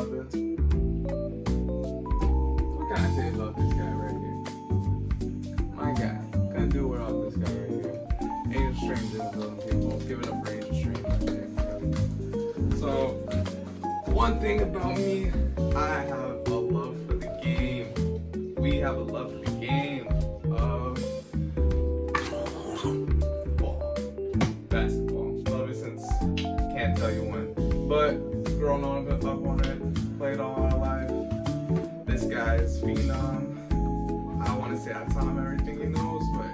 brother. What can I say about this guy right here? My guy. Couldn't do without this guy right here. Angel Strange in the building, people. Give it up for Angel Strange right there. So, one thing about me, I have a love for the game. We have a love for the game of ball, basketball. Love it since can't tell you when, but grown up on it, played all our life. This guy's phenom. I want to say I taught him everything he knows, but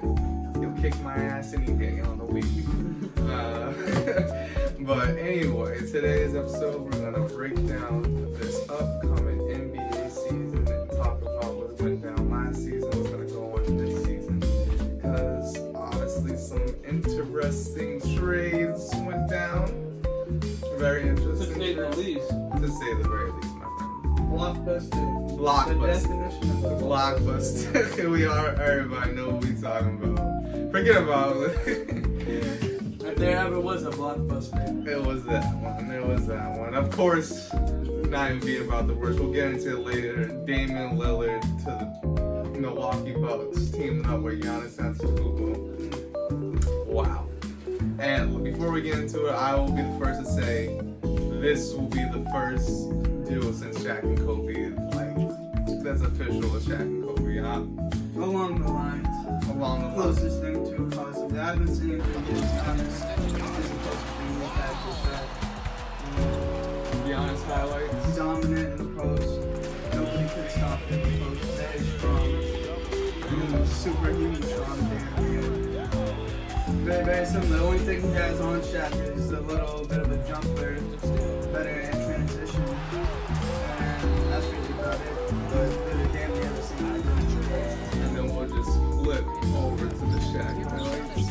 he'll kick my ass any day on the week. But anyway, today's episode we're gonna break down this upcoming NBA season and talk about what went down last season, what's gonna go on this season. Because honestly, some interesting trades went down. Very interesting. To say the least. To say the very least, my friend. Blockbuster. Blockbuster. The definition of a Blockbuster. We are. Everybody know what we talking about. Forget about it. If there ever was a blockbuster. It was that one. It was that one. Of course, not even being about the worst. We'll get into it later. Damian Lillard to the Milwaukee Bucks teaming up with Giannis Antetokounmpo. Wow. And before we get into it, I will be the first to say this will be the first duo since Shaq and Kobe. Like, that's official with Shaq and Kobe. Along the lines. Along the lines. Closest thing to a possibly. I've been seeing him be honest. As opposed to being looked at Giannis highlights. dominant in the post. Nobody could stop him in the post. Very strong. Superhuman strong, damn. Very, very similar. The only thing he has on Shaq is a little bit of a jumper, better in transition. And that's really about it. But really damn near the same. And then we'll just flip over to the Shaq highlights.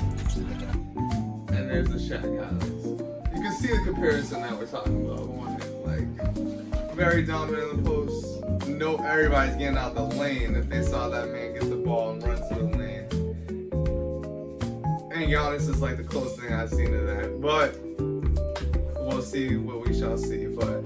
And there's the Shaq highlights. You can see the comparison that we're talking about. Like, very dominant in the post. No, everybody's getting out the lane if they saw that man get the ball and run to the lane. And Giannis is like the closest thing I've seen to that. But we'll see what we shall see. But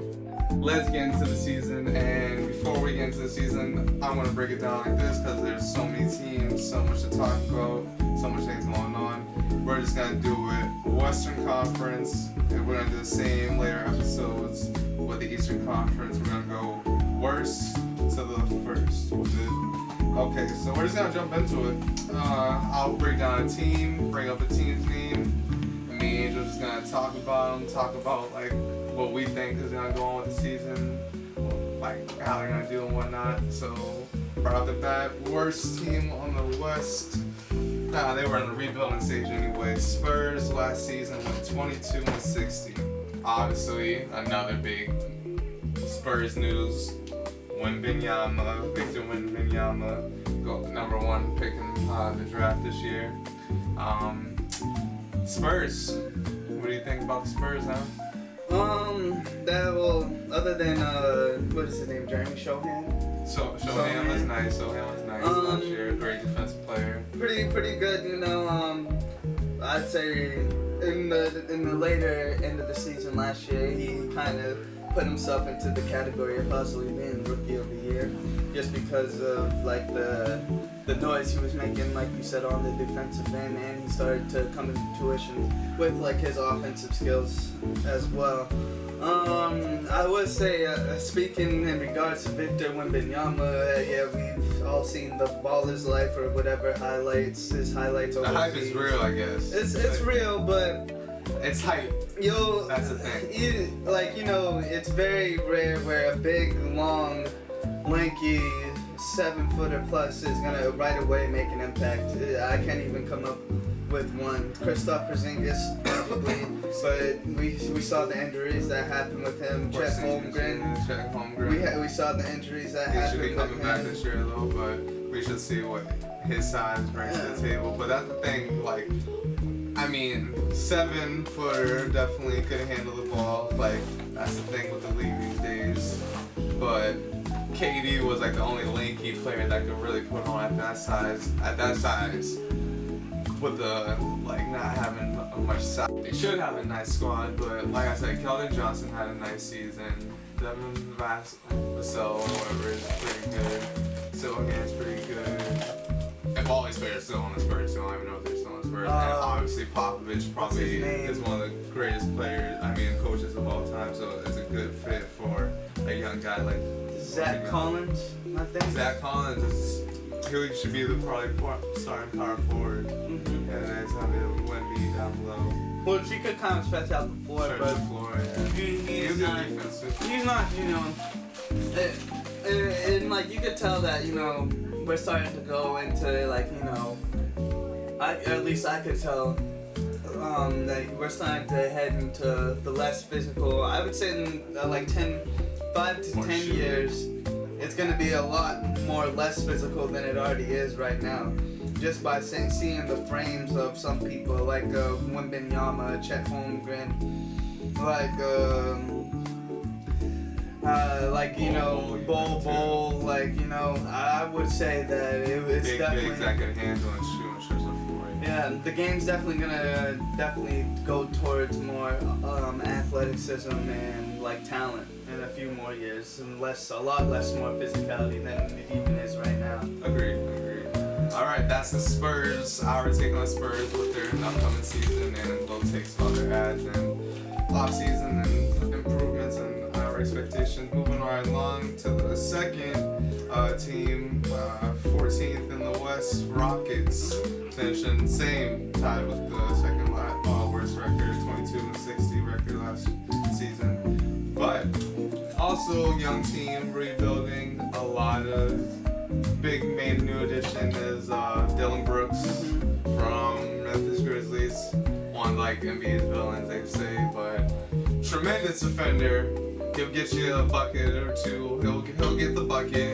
let's get into the season. And before we get into the season, I'm going to break it down like this because there's so many teams, so much to talk about, so much things going on. We're just going to do it Western Conference, and we're going to do the same later episodes with the Eastern Conference. We're going to go worst to the first. Okay, so we're just going to jump into it. I'll break down a team, bring up the team's name. Me and Angel's just going to talk about them, talk about like what we think is going to go on with the season, like how they're going to do and whatnot. So right off the bat, worst team on the West. They were in the rebuilding stage anyway. Spurs last season went 22-60. Obviously, another big Spurs news. Victor Wembanyama, go number one pick in the draft this year. Spurs. What do you think about the Spurs, huh? Other than what is his name, Jeremy Sohan? Sohan was nice. Last year, great defensive player. Pretty good, you know. I'd say in the later end of the season last year, he kind of put himself into the category of possibly being Rookie of the Year, just because of like the noise he was making, like you said, on the defensive end, and he started to come into tuition with like his offensive skills as well. I would say, speaking in regards to Victor Wembanyama, yeah, we've all seen the Baller's Life or whatever highlights, his highlights. The hype is real, I guess. It's real, but it's hype. That's the thing. It's very rare where a big, long, lanky 7-footer plus is gonna right away make an impact. I can't even come up with one. Kristaps Porzingis, probably, but we saw the injuries that happened with him. Chet Holmgren. We saw the injuries that happened with him. He should be coming back this year though, but we should see what his size brings to the table. But that's the thing, like, I mean, 7-footer definitely could handle the ball. Like, that's the thing with the league these days. But KD was like the only lanky player that could really put on at that size. With the like not having much size. They should have a nice squad, but like I said, Keldon Johnson had a nice season. Devin Vassell, whatever, is pretty good. Silverhand's pretty good. If all these players still on the Spurs, so I don't even know if they're still on the Spurs. And obviously Popovich probably is one of the greatest coaches of all time, so it's a good fit for a young guy like Zach Collins, I think. Zach Collins he should be the probably starting power forward. And then it's gonna be Wemby down below. Well, she could kind of stretch out the floor, Stretch but the floor, yeah. he's not, he's not, and like you could tell that, we're starting to go into like, at least I could tell that we're starting to head into the less physical. I would say in like 5 to 10 years, it's going to be a lot more less physical than it already is right now. Just by seeing the frames of some people like Wembanyama, Chet Holmgren, Bol, I would say that it's big, definitely bigs that can handle and shoot and stretch the floor. Yeah, the game's definitely gonna go towards more athleticism and like talent in a few more years, and a lot less more physicality than it even is right now. Agreed. All right, that's the Spurs. Our take on the Spurs with their upcoming season, and we'll take some other ads and off-season and improvements and our expectations. Moving right along to the second team, 14th in the West, Rockets, finishing same tied with the second worst record, 22-60 record last season. But also young team, rebuilding. A lot of big main new addition is Dylan Brooks from Memphis Grizzlies. One like NBA's villains, they say, but tremendous defender. He'll get you a bucket or two. He'll get the bucket.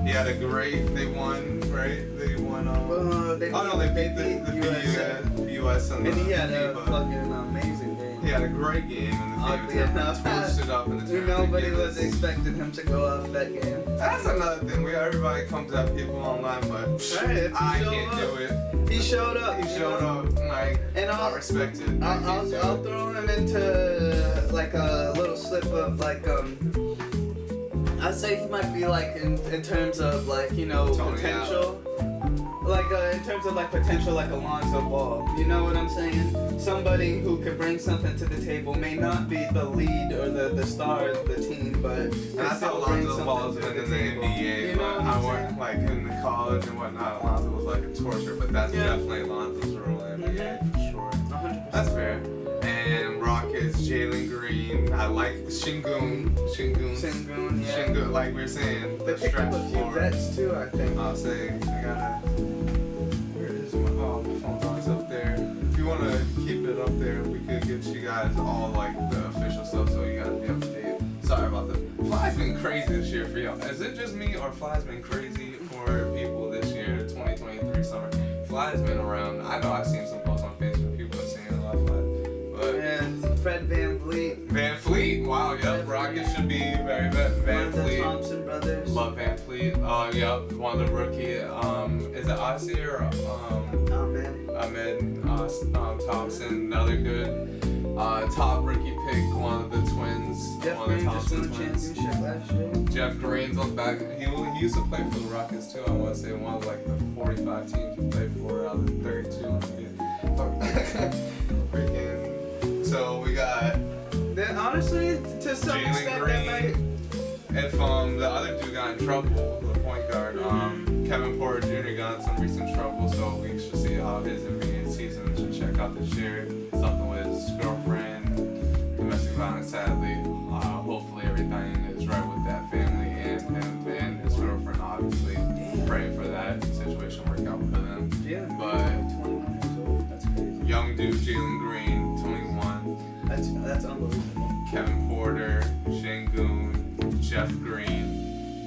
He had a great. They won, right? They won. They beat the US and he had a fucking amazing game. He had a great game in the game. Torched it up in the tournament. Nobody was expecting him to go off that game. That's another thing. Everybody comes at people online, but I can't do it. He showed up. And I respect it. I'll throw him into like a little slip of like I'd say he might be like in terms of like potential. Like in terms of like potential, like Alonzo Ball, you know what I'm saying? Somebody who could bring something to the table, may not be the lead or the star of the team, but I thought Alonzo Ball has been in the NBA, but I worked like in the college and whatnot. Alonzo was like a torture, but that's definitely Alonzo's role in the NBA for sure. 100%. That's fair. And Rockets, Jalen Green, I like Şengün, yeah. Şengün, like we were saying, they picked up a few vets too, I think. I'll say, where is my phone's always up there. If you want to keep it up there, we could get you guys all like the official stuff so you guys be up to date. Sorry about that. Fly's been crazy this year for y'all. Is it just me or Fly's been crazy for people this year, 2023 summer? Fly's been around. I know I've seen some posts on Facebook, people are saying a lot of Fly. And Fred VanVleet. VanVleet, wow, yep. Rockets should be very VanVleet. The Thompson brothers. Love VanVleet. Yep, one of the rookie. Is it Odyssey or Ahmed Thompson, another good top rookie pick, one of the twins. Jeff Green just won a championship last year. Jeff Green's on back. He used to play for the Rockets too. I want to say one of like the 45 teams he played for out of the 32. Freaking. So we got. Then honestly, to some extent, that might. And from the other dude got in trouble, the point guard, Kevin Porter Jr. got in some recent trouble, so we should see how his NBA season should check out this year. Something with his girlfriend, domestic violence, sadly. Hopefully everything is right with that family and him and his girlfriend, obviously. Praying for that situation to work out for them. Yeah, but 21 years old. That's crazy. Young dude, Jalen Green, 21. That's unbelievable. Kevin Porter, Şengün, Jeff Green,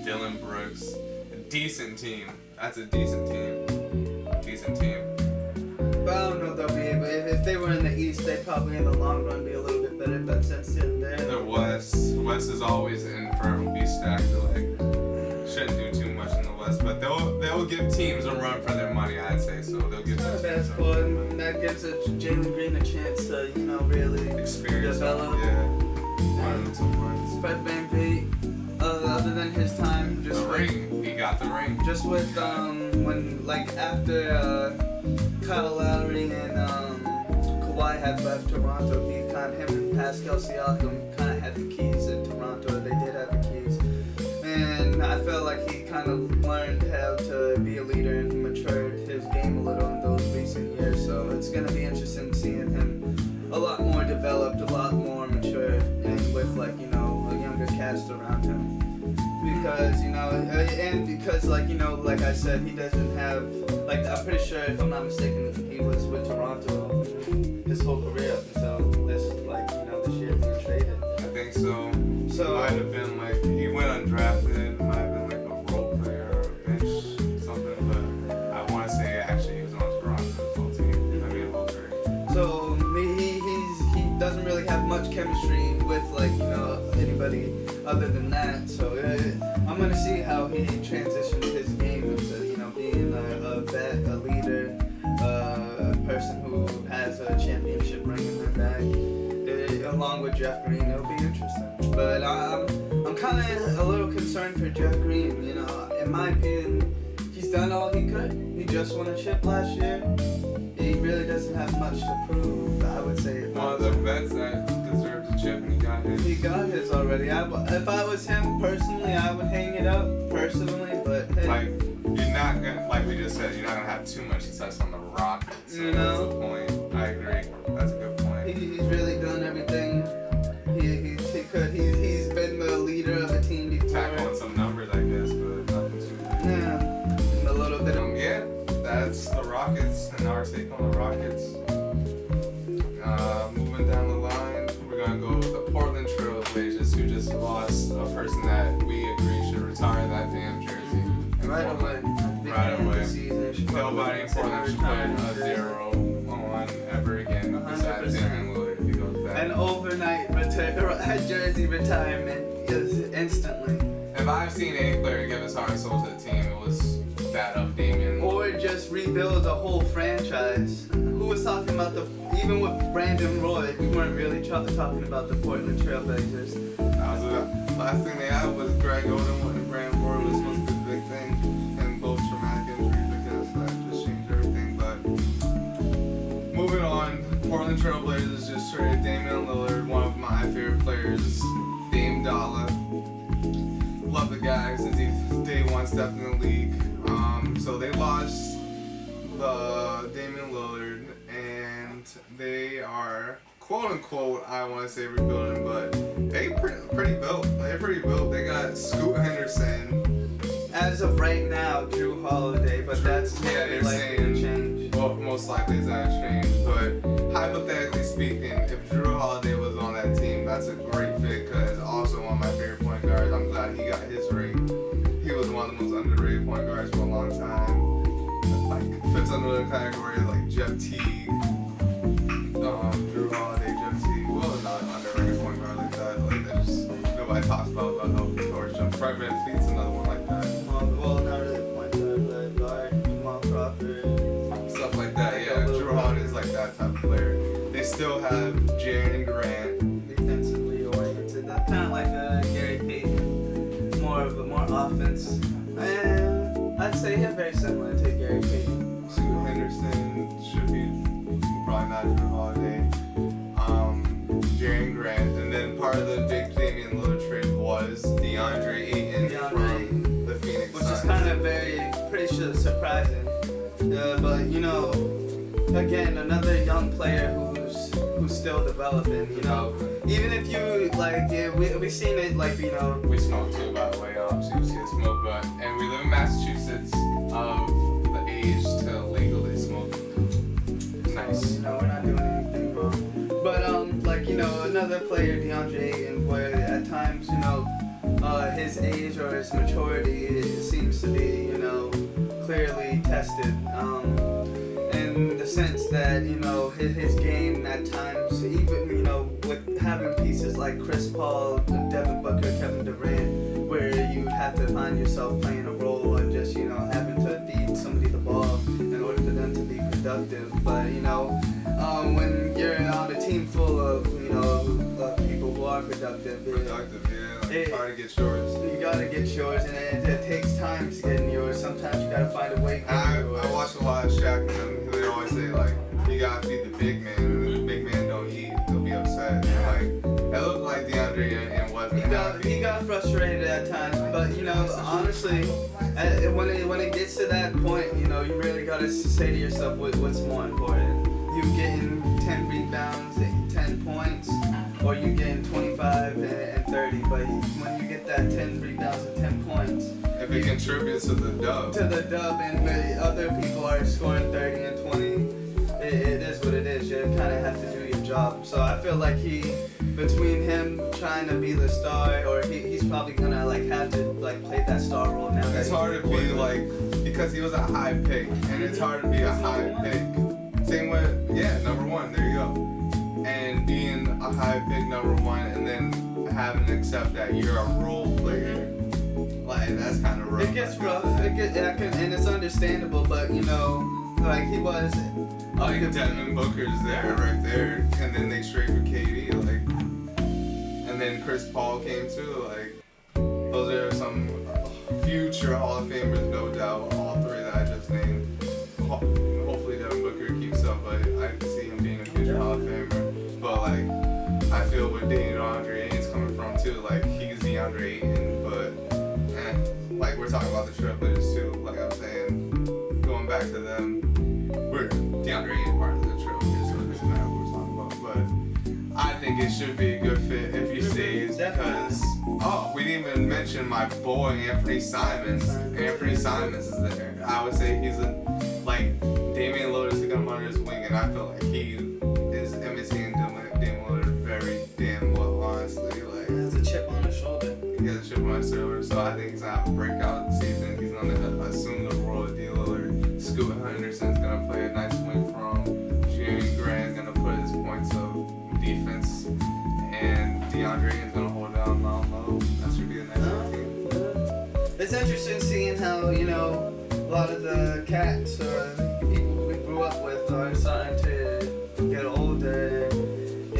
Dylan Brooks. A decent team. That's a decent team. But I don't know if they'll be able. If they were in the East, they'd probably in the long run be a little bit better. But since they're there, the West is always in for a be stacked. Shouldn't do too much in the West, but they'll give teams a run for their money. I'd say so. They'll give some teams a run. And that gives Jalen Green a chance to really experience develop. Yeah. wanted to win. Fred VanVleet, other than his time, just The ring. He got the ring. just with when like after Kyle Lowry and Kawhi had left Toronto, he kind of him and Pascal Siakam kind of had the keys in Toronto. They did have the keys, and I felt like he kind of learned how to be a leader and he matured his game a little in those recent years. So it's gonna be interesting seeing him a lot more developed, a lot more mature, and with like a younger cast around him. Because and because like I said, he doesn't have I'm pretty sure if I'm not mistaken, he was with Toronto his whole career up until this this year being traded. I think so. So Might have been he went undrafted. Might have been a role player or a bench something. But I want to say actually he was on Toronto's whole team. I mean, whole career. So he doesn't really have much chemistry with anybody other than that. So I'm gonna see how he transitions his game into being a vet, a leader, a person who has a championship ring in their bag, along with Jeff Green. It'll be interesting. But I'm kind of a little concerned for Jeff Green. In my opinion, he's done all he could. He just won a chip last year. He really doesn't have much to prove, I would say. One of the vets that deserved a chip and he got his. He got his already. If I was him personally, I would hang it up personally, but hey. You're not gonna, like we just said, you're not gonna have too much success on the Rockets. So that's the point. I agree. That's a good point. He's really done everything he could. He's been the leader of the team before. Tackling some numbers, I guess, but nothing too big. Yeah, a little bit. Yeah, that's the Rockets and our take on the Rockets. Moving down the line, we're gonna go with the Portland Trail Blazers, who just lost a person that we agree should retire that damn jersey. Right away. Right away. Season, Nobody in Portland should put a 0 on ever again besides Damian Lillard if he goes back. An overnight jersey retirement is instantly. If I've seen any player give his heart and soul to the team, it was that of Damian Lillard. Or just rebuild a whole franchise. Who was talking about even with Brandon Roy, we weren't really talking about the Portland Trail Blazers. That was the last thing they had was Greg Oden when Brandon Roy was supposed to be the big thing, and both traumatic injuries, I guess that just changed everything. But moving on, Portland Trail Blazers just traded Damian Lillard, one of my favorite players, Dame Dollar. Love the guy since he day one stepped in the league. So they lost the Damian Lillard, and they are quote unquote, I want to say rebuilding, but they pretty built. They're pretty built. They got Scoot Henderson. As of right now, Drew Holiday, but that's they're likely to saying change. well, most likely it's gonna change. But hypothetically speaking, if Drew Holiday was on that team, that's a great fit. Because also one of my favorite point guards. I'm glad he got his ring. He was one of the most underrated point guards for a long time. Fits under the category of Jeff Teague, Drew Holiday, Jeff Teague. Well, not underrated point guard like that. That just nobody talks about or jump. Fred VanVleet's another one like that. Well, not really a point guard, but guard, Jamal Crawford, stuff like that. Yeah, Drew Holiday is like that type of player. They still have Jaren Grant, defensively oriented. That's kind of like a Gary Payton, more offense. I'd say he's very similar to Gary Payton. Scoot Henderson should be probably not Drew Holiday. Jaren Grant, and then part of the big Damian Lillard trade was DeAndre Ayton from the Phoenix which Suns. is kind of pretty surprising. But again, another young player who's still developing. Even if you we've seen it We smoke too, by the way. She was smoke, but and we live in Massachusetts. Of the age to legally smoke. Nice. We're not doing anything wrong. But another player, DeAndre Ayton, where at times his age or his maturity it seems to be clearly tested. In the sense that his game at times, even with having pieces like Chris Paul, Devin Booker, Kevin Durant, where you have to find yourself playing a role and just having to feed somebody the ball in order for them to be productive. But when you're on a team full of people who are productive productive. Yeah. Like, hard to get yours. You gotta get yours, and it takes time to get yours. Sometimes you gotta find a way to get yours. I watch a lot of Shaq and them. They always say, like, you gotta feed the big man. And if the big man don't eat, he'll be upset. And, like, it looked like DeAndre and wasn't happy. He got frustrated at times, but, you know, honestly, when it gets to that point, you know, you really gotta say to yourself what's more important. You getting 10 rebounds, 10 points, or you getting 25 and 30. But when you get that 10 rebounds and 10 points, if it contributes to the dub. And the other people are scoring 30 and 20, it is what it is. You kind of have to do your job. So I feel like between him trying to be the star, or he's probably gonna like have to like play that star role now. It's hard to be like, because he was a high pick, and it's hard to be a high pick. Same with, number one, there you go. And being a high pick number one, and then having to accept that you're a role player, like, that's kind of rough. It gets rough, and it's understandable, but, you know, like, he was... Like, Devin Booker's there, right there, and then they trade for KD, like, and then Chris Paul came too, like, those are some future Hall of Famers, no doubt, all three that I just named. Hopefully Devin Booker keeps up, but I can see him being a future Hall of Famer. But, like, I feel where DeAndre Ayton's coming from too, like, he's DeAndre Ayton, but, like, we're talking about the Trailblazers too, like I was saying, going back to them, we're DeAndre Ayton part of the Trailblazers, so it doesn't matter what we're talking about, but I think it should be a good fit if he stays, because, we didn't even mention my boy Anthony Simons. Anthony Simons is there. I would say he's like, Damian Lillard took him under his wing, and I feel like he is imitating Damian Lillard very damn well, honestly. Like, he has a chip on his shoulder. He has a chip on his shoulder, so I think he's gonna have a breakout season. He's gonna assume the role of D. Lillard. Scoot Henderson's gonna play a nice wing from. Jeremy Grant's gonna put his points of defense, and DeAndre is gonna hold down Mount Low. That should be a nice team. It's interesting seeing how, you know, a lot of the cats or people we grew up with are starting to get older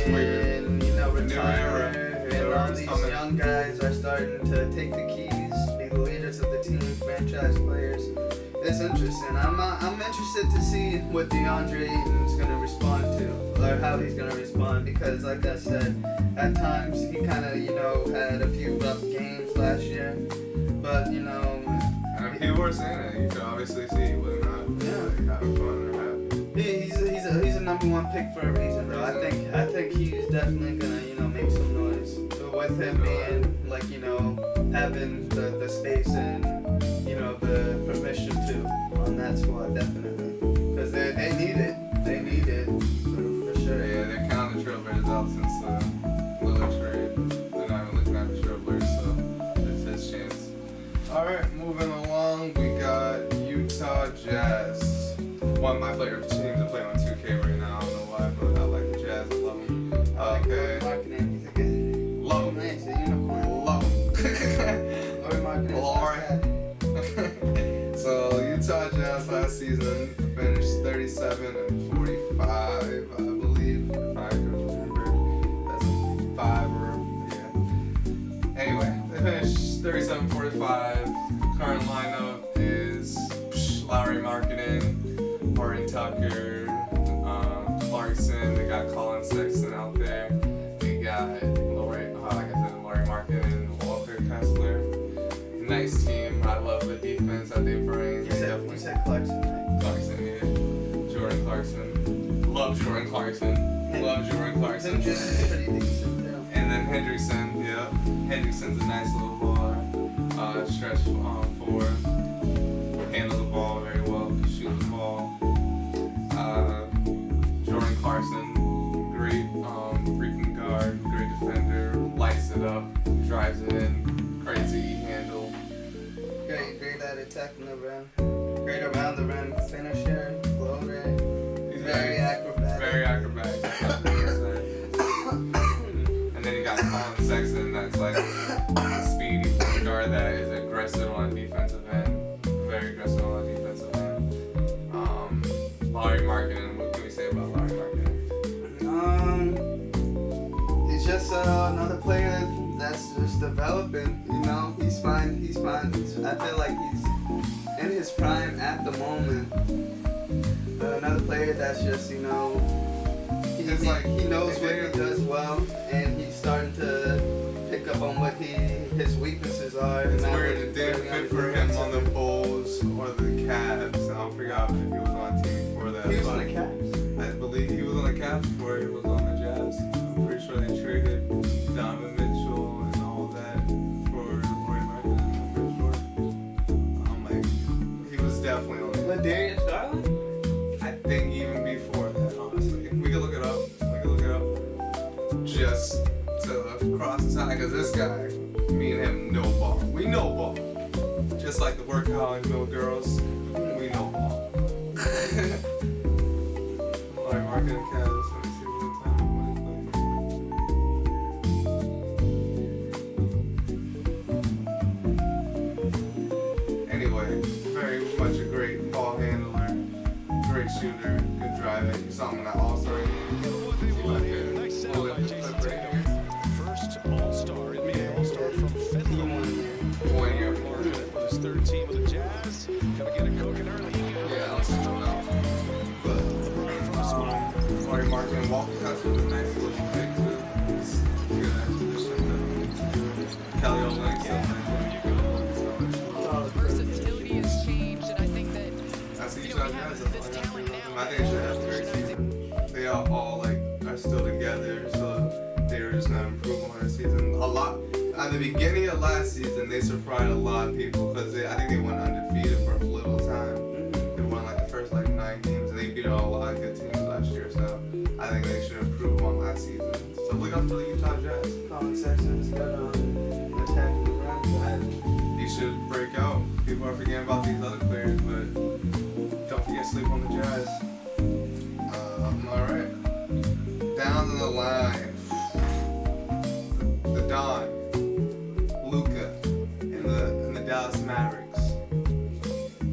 and, you know, retire. And all these young guys are starting to take the keys, be the leaders of the team, franchise players. It's interesting. I'm interested to see what DeAndre Ayton's going to respond to, or how he's going to respond, because, like I said, at times he kind of, you know, had a few rough games last year, but, you know... And people were saying that. You could obviously see he was not like, having fun or happy. He's a number one pick for a reason, though. I think he's definitely going to, you know, make some noise. With him being, like, you know, having the space and, you know, the permission to on that squad, definitely. Because they need it. They need it, for sure. Yeah, they're counting the Trailblazers out since the Lillard trade. They're not even looking at the Trailblazers, so it's his chance. Alright, moving along, we got Utah Jazz. One of my favorite teams to play on 2K right now. I don't know why, but I like the Jazz. I love them. Okay. Love them. Nice, a unicorn. Love Lord them. So Utah Jazz last season finished 37 and 45, I believe, if I can remember. That's a 5 or yeah. Anyway, they finished 37-45. Current lineup is Lowry Marketing, Horton Tucker, Clarkson. They got Colin Sexton out there. They got Laurie Marketing and Walker Kessler. Nice team. I love the defense that they bring. You said Clarkson, right? Clarkson, yeah. Jordan Clarkson. Love Jordan Clarkson. Love Jordan Clarkson. Pretty decent, yeah. And then Hendrickson, yeah. Hendrickson's a nice little ball. Stretch four. Handles the ball very well. Can shoot the ball. Jordan Clarkson, great freaking guard, great defender, lights it up, drives it in, crazy handle. Great at attacking the rim. Great around the rim finisher, floater. He's very acrobatic. Very acrobatic. And then you got Colin Sexton, that's like a speedy point guard that is aggressive on defensive end. Very aggressive on defensive end. Larry Marketing, what can we say about Larry Marketing? He's just another player that's just developing. You know, he's fine. He's fine. I feel like he's in his prime at the moment. Another player that's just, you know, he knows what he does well, and he's starting to pick up on what his weaknesses are. It's and weird it didn't fit for him on the Bulls or the Cavs. I forgot if he was on a team for that. He was on the Cavs. I believe he was on the Cavs before he was on the Jazz. I'm pretty sure they traded Donovan Mitchell and all that for Roy Martin. I'm pretty sure. I'm like, he was definitely on the Darius Garland? I think even before that, honestly. We can look it up. Just to cross the time, because this guy, me and him know ball. We know ball. Just like the workaholics know girls, we know ball. Alright, marketing Cavs. Let me see what time he plays. Anyway, very much a great ball handler, great shooter, good driver. You saw him in that All-Star game. First All-Star, NBA All-Star from Finland. 1 year. With his third team with the Jazz. Gonna get it cooking early. Yeah, I'll still know. But, Laurie Martin, Walker Kessler was a nice little pick too. He's a good acquisition. Kelly Olynyk, Versatility has changed, and I think that I see Utah Jazz. I think they should have a great season. They all like are still together, so they're just gonna improve on their season a lot. At the beginning of last season, they surprised a lot of people because I think they went undefeated for a little time. They won like the first like 9 games, and they beat out a lot of good teams last year. So I think they should improve on last season. So look out for the Utah Jazz. Colin Sexton's good on attacking the run side. He should break out. People are forgetting about these other players, but don't forget to sleep on the Jazz. All right. Down the line, the Don, Luka, and the Dallas Mavericks.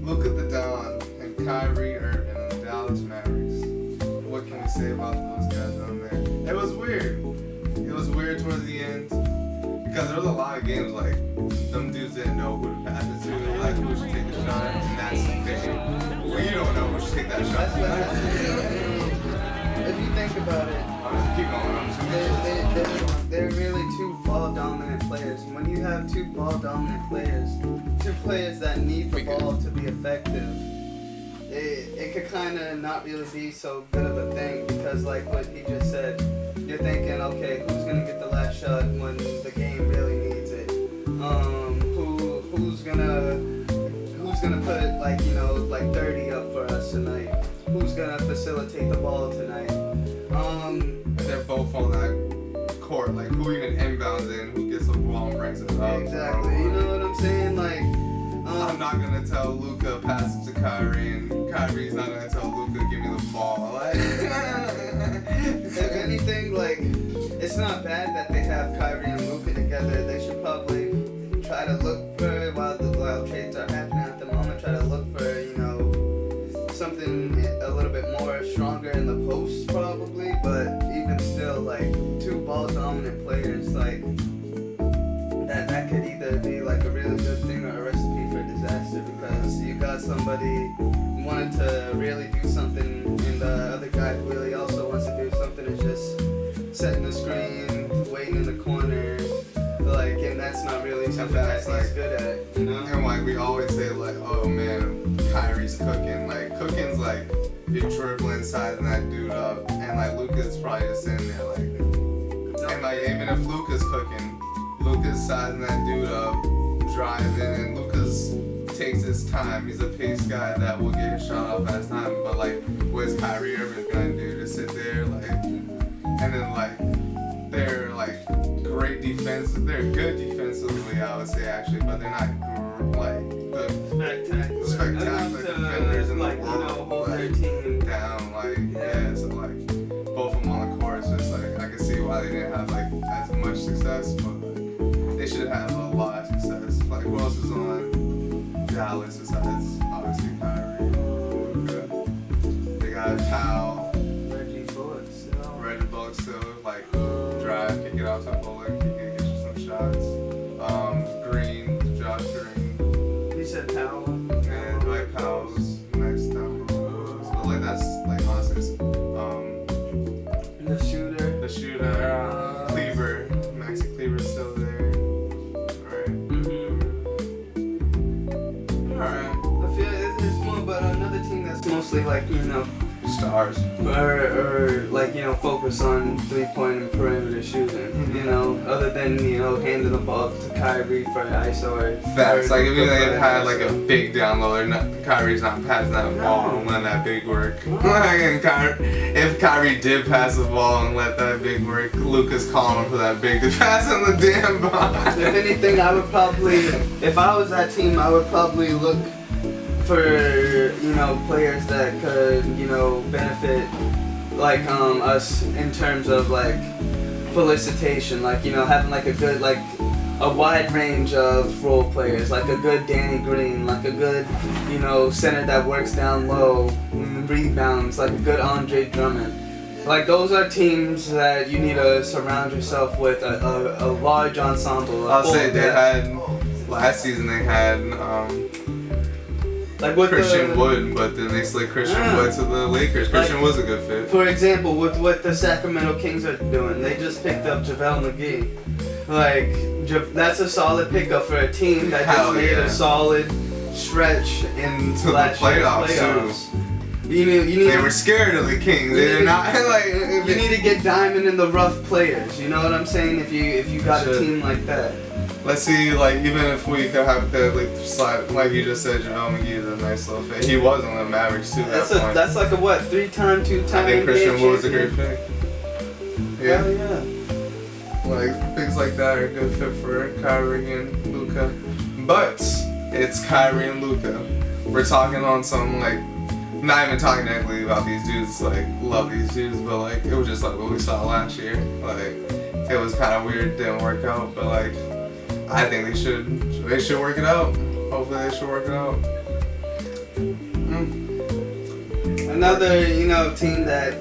Luka the Don and Kyrie Irving and the Dallas Mavericks. What can we say about those guys down there? It was weird. It was weird towards the end because there was a lot of games like them dudes didn't know who to pass it to, like who should take the shot, and that's the thing. Well, you don't know who should take that shot. That's what happened. If you think about it, Keep going. they're really two ball-dominant players. When you have two ball-dominant players, two players that need the ball to be effective, it could kind of not really be so good of a thing because, like what he just said, you're thinking, okay, who's gonna get the last shot when the game really needs it? Who's gonna put like 30 up for us tonight? Who's gonna facilitate the ball tonight? They're both on that court. Like who even inbounds in, who gets the ball and brings it up. Exactly. You know what I'm saying? Like, I'm not gonna tell Luka pass it to Kyrie, and Kyrie's not gonna tell Luka give me the ball. Like, if anything, like, it's not bad that they have Kyrie and Luka together. They should probably try to look for while trades are happening at the moment. Try to look for something a little bit more stronger in the post probably, but even still, like two ball dominant players, like that could either be like a really good thing or a recipe for disaster because you got somebody wanting to really do something and the other guy who really also wants to do something is just setting the screen, waiting in the corner, like, and that's not really something that he's good at, you know? And like we always say, like, oh man, Kyrie's cooking. Like cooking's like you're dribbling, sizing that dude up, and like Luka's probably just sitting there like, and like even if Luka's cooking, Luka's sizing that dude up, driving, and Luka's takes his time. He's a pace guy that will get his shot off at time. But like, what's Kyrie Irving gonna do? Just sit there, like, and then like they're like great defense. They're good defensively, I would say actually, but they're not like the spectacular defenders in the world. Hold their Like, team down, like yeah. So like both of them on the court, it's just like I can see why they didn't have like as much success, but like, they should have a lot of success. Like who else is on Dallas besides obviously Kyrie? They got Powell, Reggie Bullock still. Reggie Bullock still like drive, kick it Alonzo Bullock, he could get you some shots. Green, Josh Green. You said Powell. And Dwight Powell's next down the road. But like that's like honestly, The shooter. Cleaver, Maxi Cleaver's still there. Alright. Alright. I feel it's more about another team that's mostly like, you know, Stars. or like, you know, focus on 3-point and perimeter shooting. You know, other than, you know, handing the ball to Kyrie for ISO or Facts. Like if you for had like a ISO. big down low, Kyrie's not passing that ball and let that big work. Like, and if Kyrie did pass the ball and let that big work, Luka's calling him for that big to pass on the damn ball. If anything, I would probably, if I was that team, I would probably look for, you know, players that could, you know, benefit like us in terms of like felicitation, like, you know, having like a good, like a wide range of role players, like a good Danny Green, like a good, you know, center that works down low, rebounds, like a good Andre Drummond. Like those are teams that you need to surround yourself with a large ensemble. I'll say they had last season they had like with Christian Wood, but then they slid Christian Wood to the Lakers. Christian was a good fit. For example, with what the Sacramento Kings are doing, they just picked up JaVale McGee. Like that's a solid pickup for a team that just made a solid stretch into the playoffs. You need They were scared of the Kings. They're not like. You need to get diamond in the rough players. You know what I'm saying? If you got a team like that. Let's see, like even if we could have like slide, like you just said, JaVale McGee is a nice little fit. He was on the Mavericks too. That's like a what? 3-time, 2-time. I think Christian Wood was a great pick. Yeah. Hell yeah. Like things like that are a good fit for Kyrie and Luka. But it's Kyrie and Luka. We're talking on some like, not even talking negatively about these dudes. Like love these dudes, but like it was just like what we saw last year. Like it was kind of weird, didn't work out. But like I think they should work it out. Hopefully they should work it out. Another, you know, team that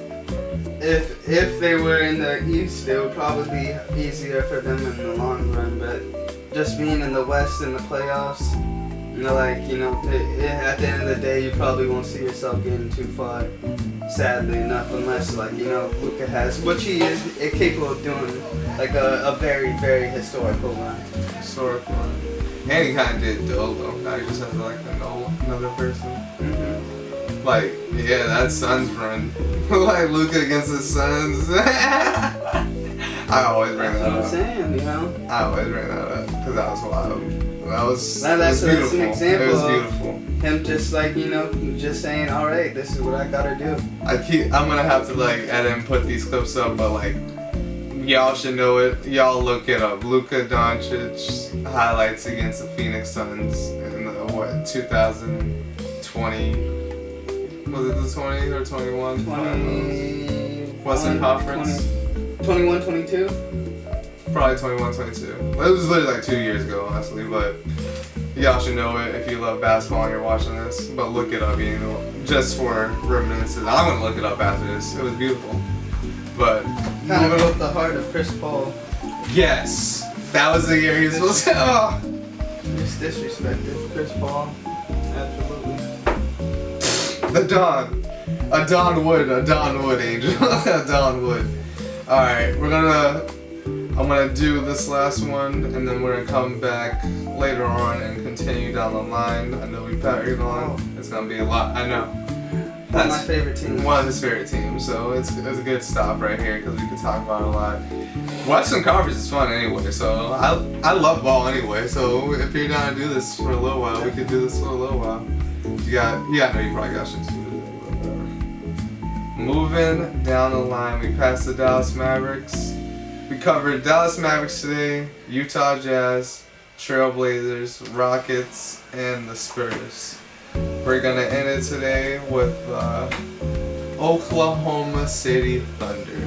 if they were in the East, it would probably be easier for them in the long run. But just being in the West in the playoffs, you know, like, you know, at the end of the day, you probably won't see yourself getting too far. Sadly enough, unless like, you know, Luka has, which he is capable of doing, like a very, very historical run. Historical run. And he kind of did though. Now he just has like another person. Like, yeah, that Suns run. Like Luka against the Suns. I always bring that up. That's what I'm saying, you know? I always bring that up because that was wild. That's an beautiful. example It was beautiful. of him just like, you know, just saying, all right, this is what I gotta do. I'm gonna have to like edit and put these clips up, but like y'all should know it. Y'all look it up. Luka Doncic highlights against the Phoenix Suns in the 2020. Was it the 20 or 21? 20. Western Conference. 21, 22. Probably 21, 22. It was literally like 2 years ago, honestly, but y'all should know it if you love basketball and you're watching this. But look it up, you know, just for reminiscence. I'm gonna look it up after this. It was beautiful. But Kind of broke the heart of Chris Paul. yes, that was the year he was supposed to. Oh. Just disrespected Chris Paul. Absolutely. The Don. A Don Wood angel. A Don Wood. Alright, I'm gonna do this last one and then we're gonna come back later on and continue down the line. I know we pattered on. It's gonna be a lot. I know. One of my favorite teams. One of his favorite teams, so it's a good stop right here because we can talk about it a lot. Western Conference is fun anyway, so I love ball anyway. So if you're down to do this for a little while, we could do this for a little while. I know you probably got shit to do today, but whatever. Moving down the line, we passed the Dallas Mavericks. We covered Dallas Mavericks today, Utah Jazz, Trailblazers, Rockets, and the Spurs. We're gonna end it today with Oklahoma City Thunder.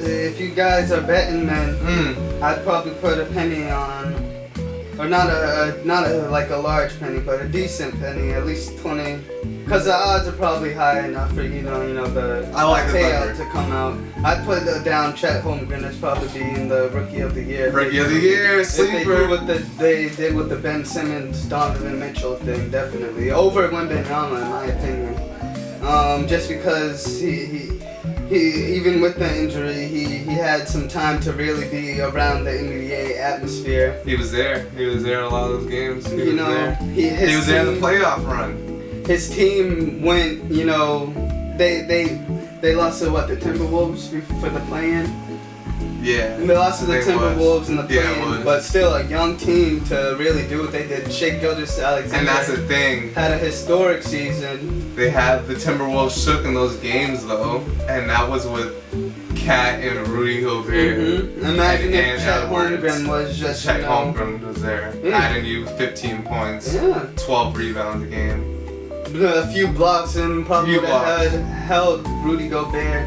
If you guys are betting, then I'd probably put a penny on, or not a like a large penny, but a decent penny, at least 20 Because the odds are probably high enough for the I like the payout Thunder. to come out. I'd put down Chet Holmgren as probably being the rookie of the year. Rookie of the year, If they sleeper. do what they did with the Ben Simmons, Donovan Mitchell thing, definitely over Wembanyama in my opinion. Just because he even with the injury, he had some time to really be around the NBA atmosphere. He was there. He was there in a lot of those games. He was there. His He was there in the team- playoff run. His team went, they lost to what, the Timberwolves for the play-in? Yeah. And they lost to the I think it was. Timberwolves in the Yeah, it play-in, was. but still a young team to really do what they did. Shea Gilgeous-Alexander And that's the thing. had a historic season. They had the Timberwolves shook in those games though, and that was with Cat and Rudy Gobert. Imagine And if Chet Edwards. Holmgren was just, Chet Holmgren was there, Yeah. adding you 15 points, yeah, 12 rebounds a game. a few blocks and probably Few would have blocks. held Rudy Gobert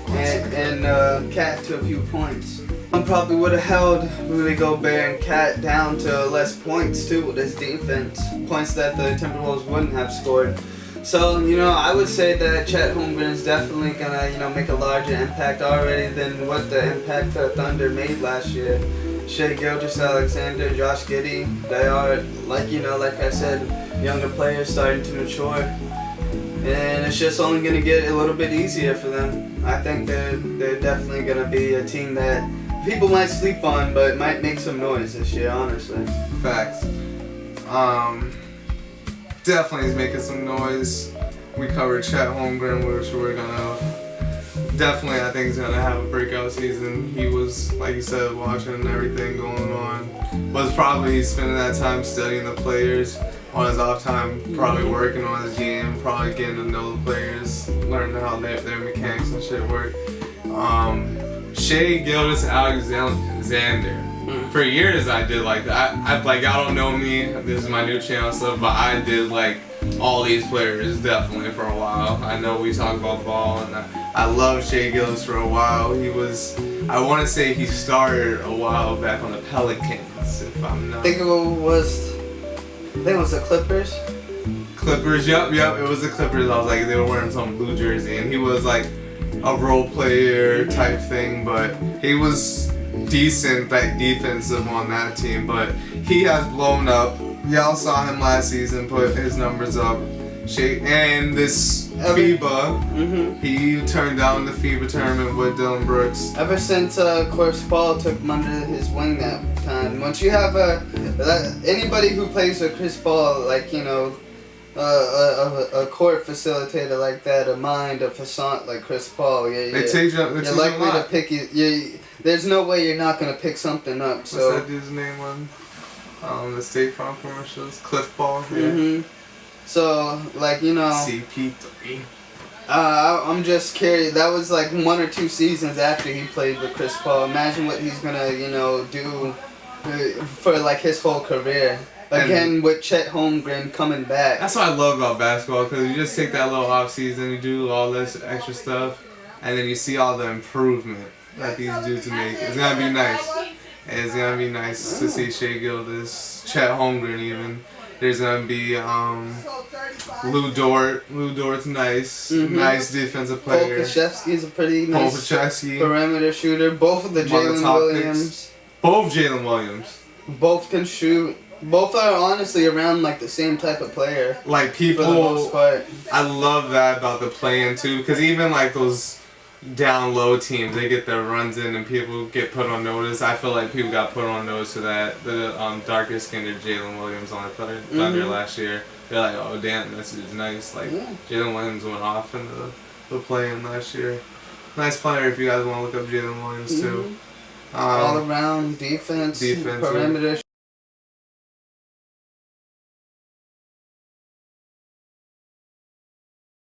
and Cat to a few points. Probably would have held Rudy Gobert and Cat down to less points too with his defense. Points that the Timberwolves wouldn't have scored. So, I would say that Chet Holmgren is definitely gonna, make a larger impact already than what the impact the Thunder made last year. Shea Gilgeous-Alexander, Josh Giddey, they are, like I said, younger players starting to mature. And it's just only gonna get a little bit easier for them. I think they're definitely gonna be a team that people might sleep on, but might make some noise this year, honestly. Facts. Definitely is making some noise. We covered Chet Holmgren, which we're gonna definitely, I think he's gonna have a breakout season. He was, like you said, watching everything going on. Was probably spending that time studying the players on his off time, probably working on his game, probably getting to know the players, learning how their mechanics and shit work. Shea Gilgeous-Alexander. For years I did like that. I like, y'all don't know me, this is my new channel stuff, but I did like all these players definitely for a while. I know we talk about ball, and I loved Shea Gilgeous for a while. He was, I want to say he started a while back on the Pelicans, if I'm not. I think it was the Clippers. Clippers, yep, it was the Clippers. I was like, they were wearing some blue jersey, and he was like a role player type thing, but he was decent, like defensive on that team. But he has blown up. Y'all saw him last season put his numbers up. And this FIBA, he turned down the FIBA tournament with Dylan Brooks. Ever since Chris Paul took him under his wing that time. Once you have anybody who plays with Chris Paul, like a court facilitator like that, a mind, a facade like Chris Paul, They teach him you're a likely to lot. pick you. There's no way you're not gonna pick something up. What's So. that dude's name on the State Farm commercials? Cliff Paul. So, CP3. I'm just curious. That was like 1 or 2 seasons after he played with Chris Paul. Imagine what he's gonna, do for like his whole career. Again, with Chet Holmgren coming back. That's what I love about basketball, because you just take that little off season, you do all this extra stuff, and then you see all the improvement that these dudes make. It's gonna be nice. It's gonna be nice to see Shea Gilgeous, Chet Holmgren even. There's gonna be Lou Dort. Lou Dort's nice, nice defensive player. Polkashevsky's a pretty nice Polkashevsky. perimeter shooter. Both of the One of the Jalen top Williams. Both Jalen Williams. Both can shoot. Both are honestly around like the same type of player Like for the most people, part. I love that about the play-in too, because even like those down low teams, they get their runs in and people get put on notice. I feel like people got put on notice to that. The darker skinned Jalen Williams on the Thunder last year. They're like, oh damn, this is nice. Like Jalen Williams went off in the play-in last year. Nice player if you guys want to look up Jalen Williams too. All around defense, Defensive. perimeter